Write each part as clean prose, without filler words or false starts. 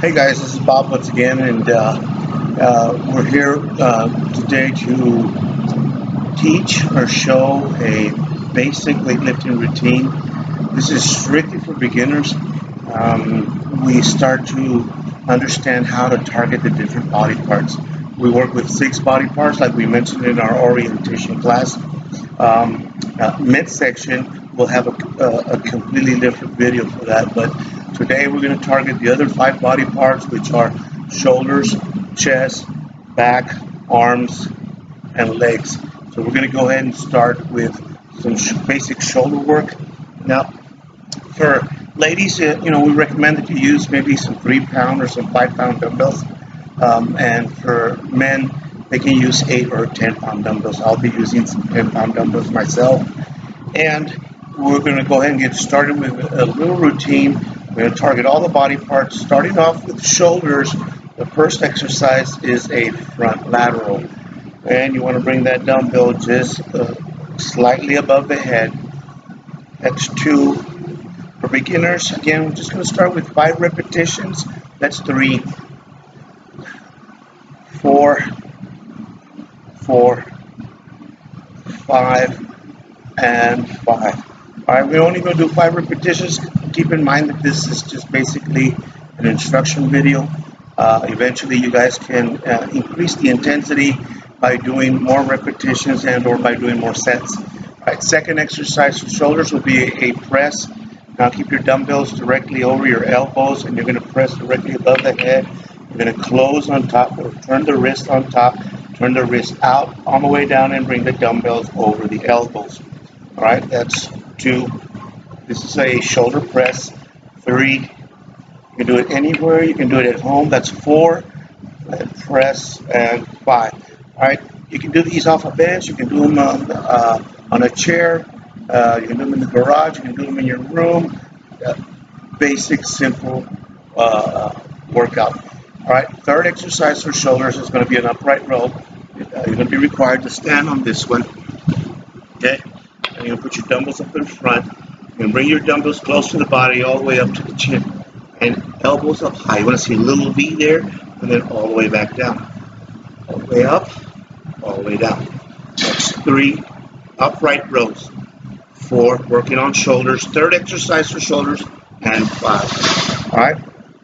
Hey guys, this is Bob once again, and we're here today to teach or show a basic weightlifting routine. This is strictly for beginners. We start to understand how to target the different body parts. We work with 6 body parts, like we mentioned in our orientation class. Midsection will have a completely different video for that, but today we're going to target the other 5 body parts, which are shoulders, chest, back, arms, and legs. So we're going to go ahead and start with some basic shoulder work. Now, for ladies, we recommend that you use maybe some 3-pound or some 5-pound dumbbells, and for men, they can use 8 or 10-pound dumbbells. I'll be using some 10-pound dumbbells myself, and we're going to go ahead and get started with a little routine. We're going to target all the body parts, starting off with shoulders. The first exercise is a front lateral, and you want to bring that dumbbell just slightly above the head. That's 2. For beginners, again, we're just going to start with 5 repetitions. That's 3, 4, 5, and 5. All right, we're only going to do 5 repetitions. Keep in mind that this is just basically an instruction video. Eventually, you guys can increase the intensity by doing more repetitions and or by doing more sets. All right, second exercise for shoulders will be a press. Now keep your dumbbells directly over your elbows, and you're going to press directly above the head. You're going to close on top, or turn the wrist on top, turn the wrist out on the way down, and bring the dumbbells over the elbows. All right, that's 2. This is a shoulder press. 3. You can do it anywhere. You can do it at home. That's 4. And press, and 5. All right, you can do these off a bench. You can do them on a chair. You can do them in the garage. You can do them in your room. Basic, simple workout. All right, third exercise for shoulders is going to be an upright row. You're going to be required to stand on this one. Okay, and you're going to put your dumbbells up in front. You're going to bring your dumbbells close to the body, all the way up to the chin, and elbows up high. You want to see a little V there, and then all the way back down. All the way up, all the way down. That's 3 upright rows. 4, working on shoulders. Third exercise for shoulders, and 5. All right,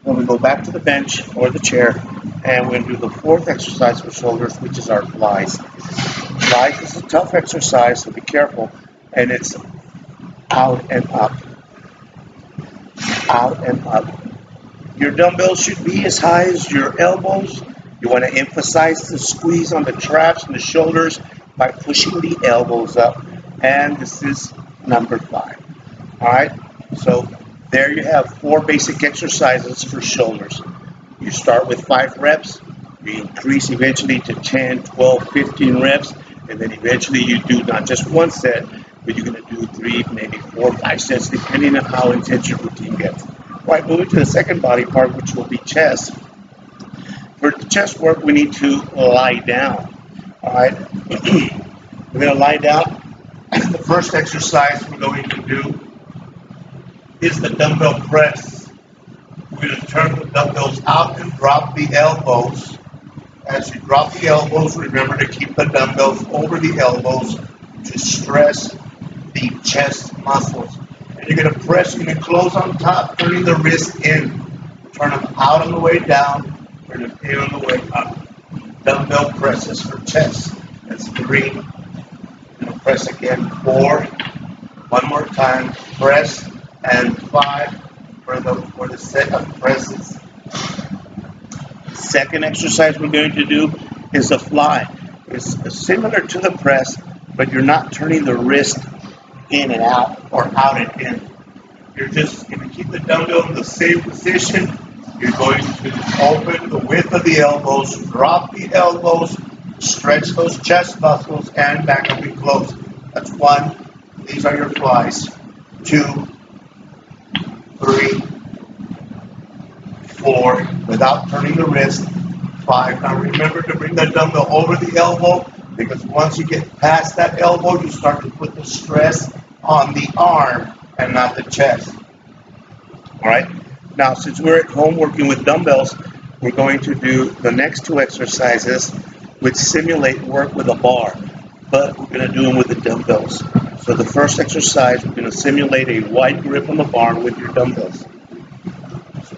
then we go back to the bench or the chair, and we're going to do the 4th exercise for shoulders, which is our flies. Flies is a tough exercise, so be careful, and it's out and up, out and up. Your dumbbells should be as high as your elbows. You want to emphasize the squeeze on the traps and the shoulders by pushing the elbows up, and this is number 5. All right, so there you have 4 basic exercises for shoulders. You start with 5 reps, you increase eventually to 10, 12, 15 reps, and then eventually you do not just 1 set, but you're going to do 3, maybe 4, 5 sets, depending on how intense your routine gets. All right, moving to the second body part, which will be chest. For the chest work, we need to lie down. All right, we're going to lie down. The first exercise we're going to do is the dumbbell press. We're going to turn the dumbbells out and drop the elbows. As you drop the elbows, remember to keep the dumbbells over the elbows to stress the chest muscles. And you're going to press, you're going to close on top, turning the wrist in. Turn them out on the way down, turn them in on the way up. Dumbbell presses for chest. That's 3. Press again, 4. One more time, press, and 5 for the set of presses. Second exercise we're going to do is a fly. It's similar to the press, but you're not turning the wrist in and out or out and in. You're just going to keep the dumbbell in the same position. You're going to open the width of the elbows, drop the elbows, stretch those chest muscles, and back up and close. That's 1. These are your flies. 2, 3, 4, without turning the wrist. 5. Now remember to bring that dumbbell over the elbow, because once you get past that elbow, you start to put the stress on the arm and not the chest. All right. Now, since we're at home working with dumbbells, we're going to do the next two exercises which simulate work with a bar, but we're going to do them with the dumbbells. So the first exercise, we're going to simulate a wide grip on the bar with your dumbbells. So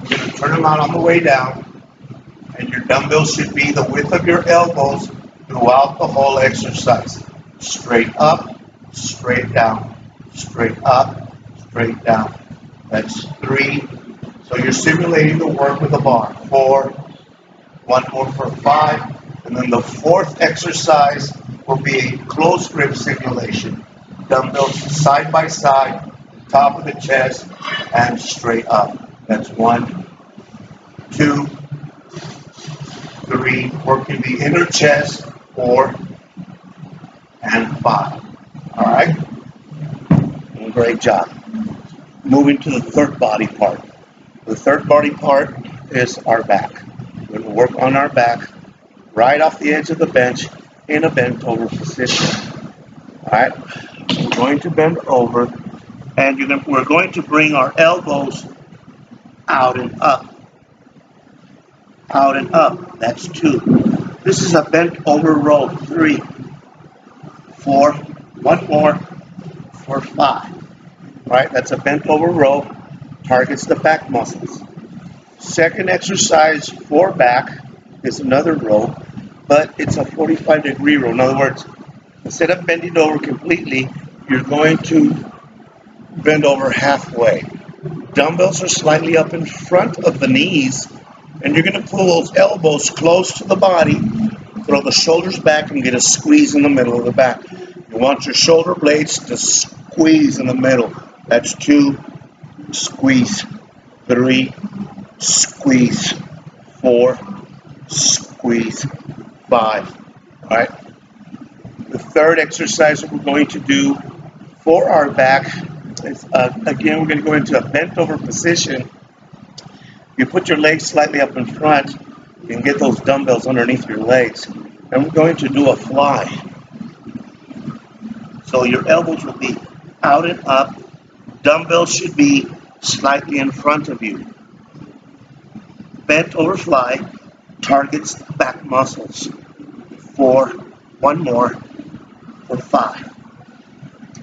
we're going to turn them out on the way down, and your dumbbells should be the width of your elbows throughout the whole exercise. Straight up, straight down, straight up, straight down. That's 3. So you're simulating the work with the bar. 4, one more for 5, and then the fourth exercise will be a close grip simulation. Dumbbells side by side, top of the chest, and straight up. That's 1, 2, 3, working the inner chest, 4, and 5. All right? Great job. Moving to the third body part. The third body part is our back. We're going to work on our back right off the edge of the bench in a bent over position. All right? We're going to bend over, and we're going to bring our elbows out and up. Out and up. That's 2. This is a bent over row. 3, 4, one more for 5. All right? That's a bent over row. Targets the back muscles. Second exercise for back is another row, but it's a 45-degree row. In other words, instead of bending over completely, you're going to bend over halfway. Dumbbells are slightly up in front of the knees, and you're going to pull those elbows close to the body, throw the shoulders back, and get a squeeze in the middle of the back. You want your shoulder blades to squeeze in the middle. That's 2, squeeze, 3, squeeze, 4, squeeze, 5. All right. The third exercise that we're going to do for our back is, again, we're going to go into a bent over position. You put your legs slightly up in front. You can get those dumbbells underneath your legs. And we're going to do a fly. So your elbows will be out and up. Dumbbells should be slightly in front of you. Bent over fly targets the back muscles. 4, one more for 5.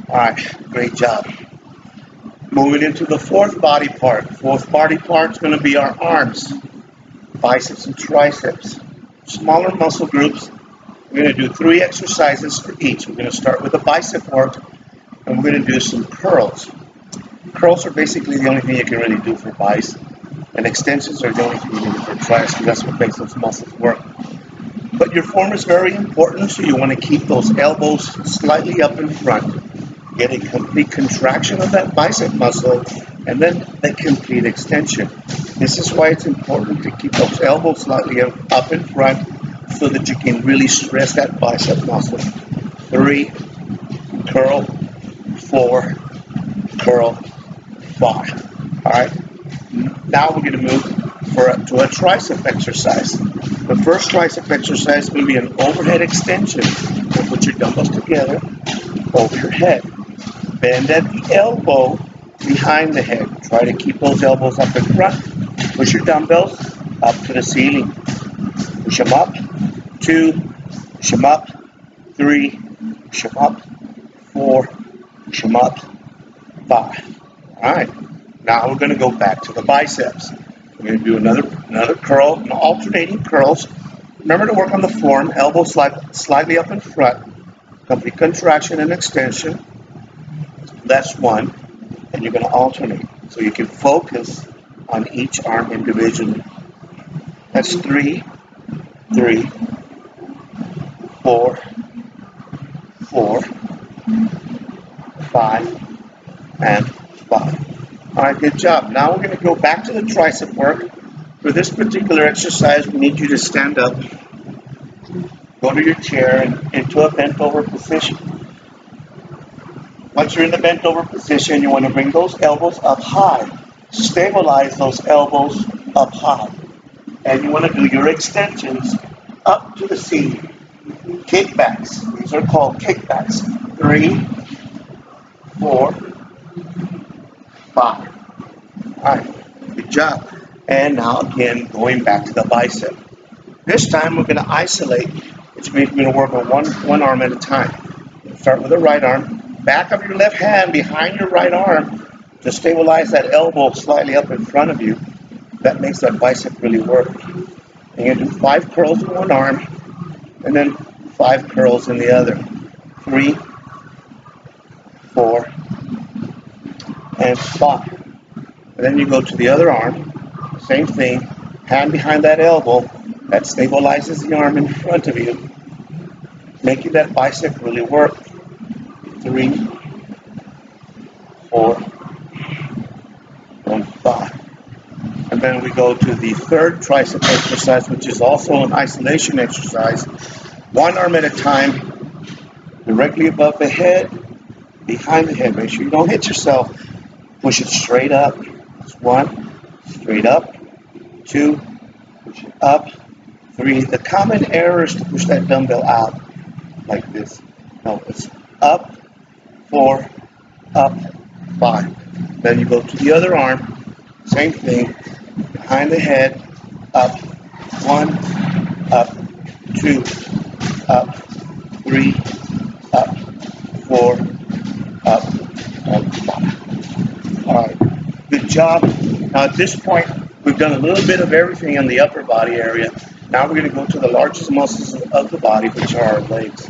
All right, great job. Moving into the fourth body part. Fourth body part is going to be our arms, biceps and triceps. Smaller muscle groups. We're going to do 3 exercises for each. We're going to start with the bicep work, and we're going to do some curls. Curls are basically the only thing you can really do for bicep, and extensions are the only thing you can do for triceps. That's what makes those muscles work. But your form is very important, so you want to keep those elbows slightly up in front. Get a complete contraction of that bicep muscle, and then the complete extension. This is why it's important to keep those elbows slightly up in front so that you can really stress that bicep muscle. 3, curl, 4, curl, 5. All right. Now we're going to move to a tricep exercise. The first tricep exercise is going to be an overhead extension. You'll put your dumbbells together over your head. Bend at the elbow behind the head. Try to keep those elbows up in front. Push your dumbbells up to the ceiling. Push them up. 2, push them up. 3, push them up. 4, push them up. 5. All right. Now we're going to go back to the biceps. We're going to do another curl, alternating curls. Remember to work on the form, elbows slightly up in front, complete contraction and extension. That's 1, and you're going to alternate so you can focus on each arm individually. That's 3, 3, 4, 4, 5, and 5. All right, good job. Now we're going to go back to the tricep work. For this particular exercise, we need you to stand up, go to your chair, and into a bent over position. Once you're in the bent over position, you want to bring those elbows up high. Stabilize those elbows up high. And you want to do your extensions up to the ceiling. Kickbacks. These are called kickbacks. 3, 4, 5. All right. good job. And now again, going back to the bicep. This time we're going to isolate, which means we're going to work on one arm at a time. Start with the right arm, back of your left hand behind your right arm to stabilize that elbow slightly up in front of you. That makes that bicep really work. And you're going to do 5 curls in one arm and then 5 curls in the other. 3, 4, and 5. And then you go to the other arm, same thing, hand behind that elbow, that stabilizes the arm in front of you, making that bicep really work. 3, 4, and 5. And then we go to the third tricep exercise, which is also an isolation exercise. One arm at a time, directly above the head, behind the head. Make sure you don't hit yourself. Push it straight up. That's 1. Straight up. 2. Push it up. 3. The common error is to push that dumbbell out like this. No, it's up. 4. Up. 5. Then you go to the other arm. Same thing. Behind the head. Up. 1. Up. 2. Up. 3. Up. 4. Up. And 5. All right. Good job. Now at this point, we've done a little bit of everything in the upper body area. Now we're going to go to the largest muscles of the body, which are our legs.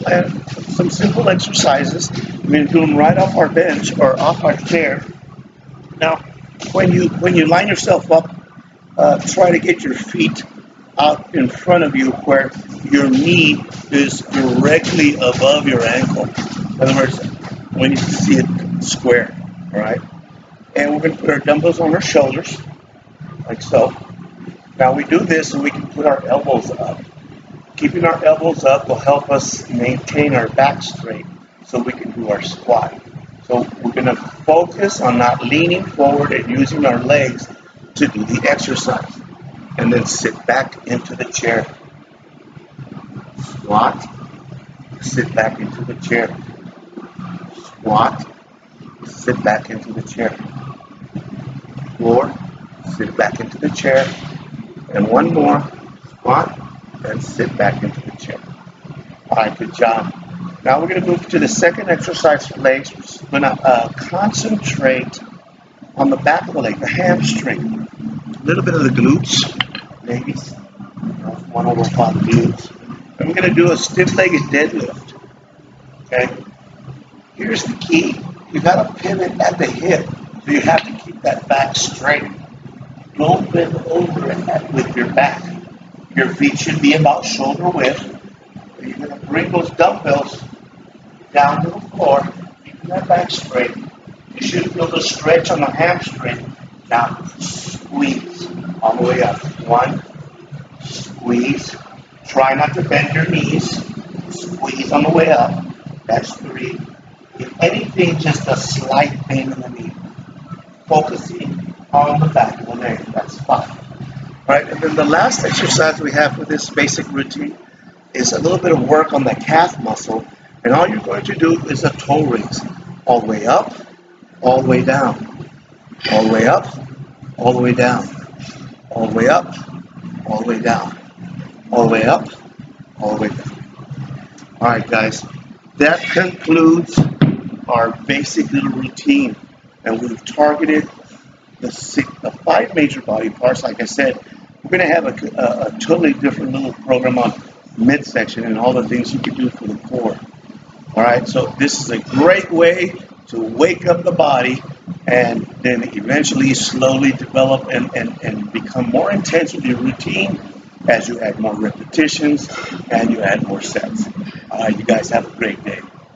And some simple exercises. We're going to do them right off our bench or off our chair. Now, when you line yourself up, try to get your feet out in front of you where your knee is directly above your ankle. In other words, when you see it square, all right? And we're going to put our dumbbells on our shoulders, like so. Now we do this so we can put our elbows up. Keeping our elbows up will help us maintain our back straight so we can do our squat. So we're going to focus on not leaning forward and using our legs to do the exercise. And then sit back into the chair. Squat, sit back into the chair. Squat, sit back into the chair. 4, sit back into the chair. And one more, squat, and sit back into the chair. All right, good job. Now we're going to move to the second exercise for legs. We're going to concentrate on the back of the leg, the hamstring. A little bit of the glutes, ladies. One over 5 glutes. And we're going to do a stiff-legged deadlift. Okay? Here's the key. You got to pivot at the hip, so you have to keep that back straight. Don't bend over with your back. Your feet should be about shoulder width. You're going to bring those dumbbells down to the floor, keeping that back straight. You should feel the stretch on the hamstring. Now, squeeze all the way up. 1, squeeze. Try not to bend your knees. Squeeze on the way up. That's 3. If anything, just a slight pain in the knee. Focusing on the back of the leg. That's 5. All right, and then the last exercise we have for this basic routine is a little bit of work on the calf muscle. And all you're going to do is a toe raise. All the way up, all the way down. All the way up, all the way down. All the way up, all the way down. All the way up, all the way down. All right, guys. That concludes our basic little routine. And we've targeted the 5 major body parts. Like I said, we're going to have a totally different little program on midsection and all the things you can do for the core. All right, so this is a great way to wake up the body and then eventually slowly develop and become more intense with your routine as you add more repetitions and you add more sets. All right, you guys have a great day.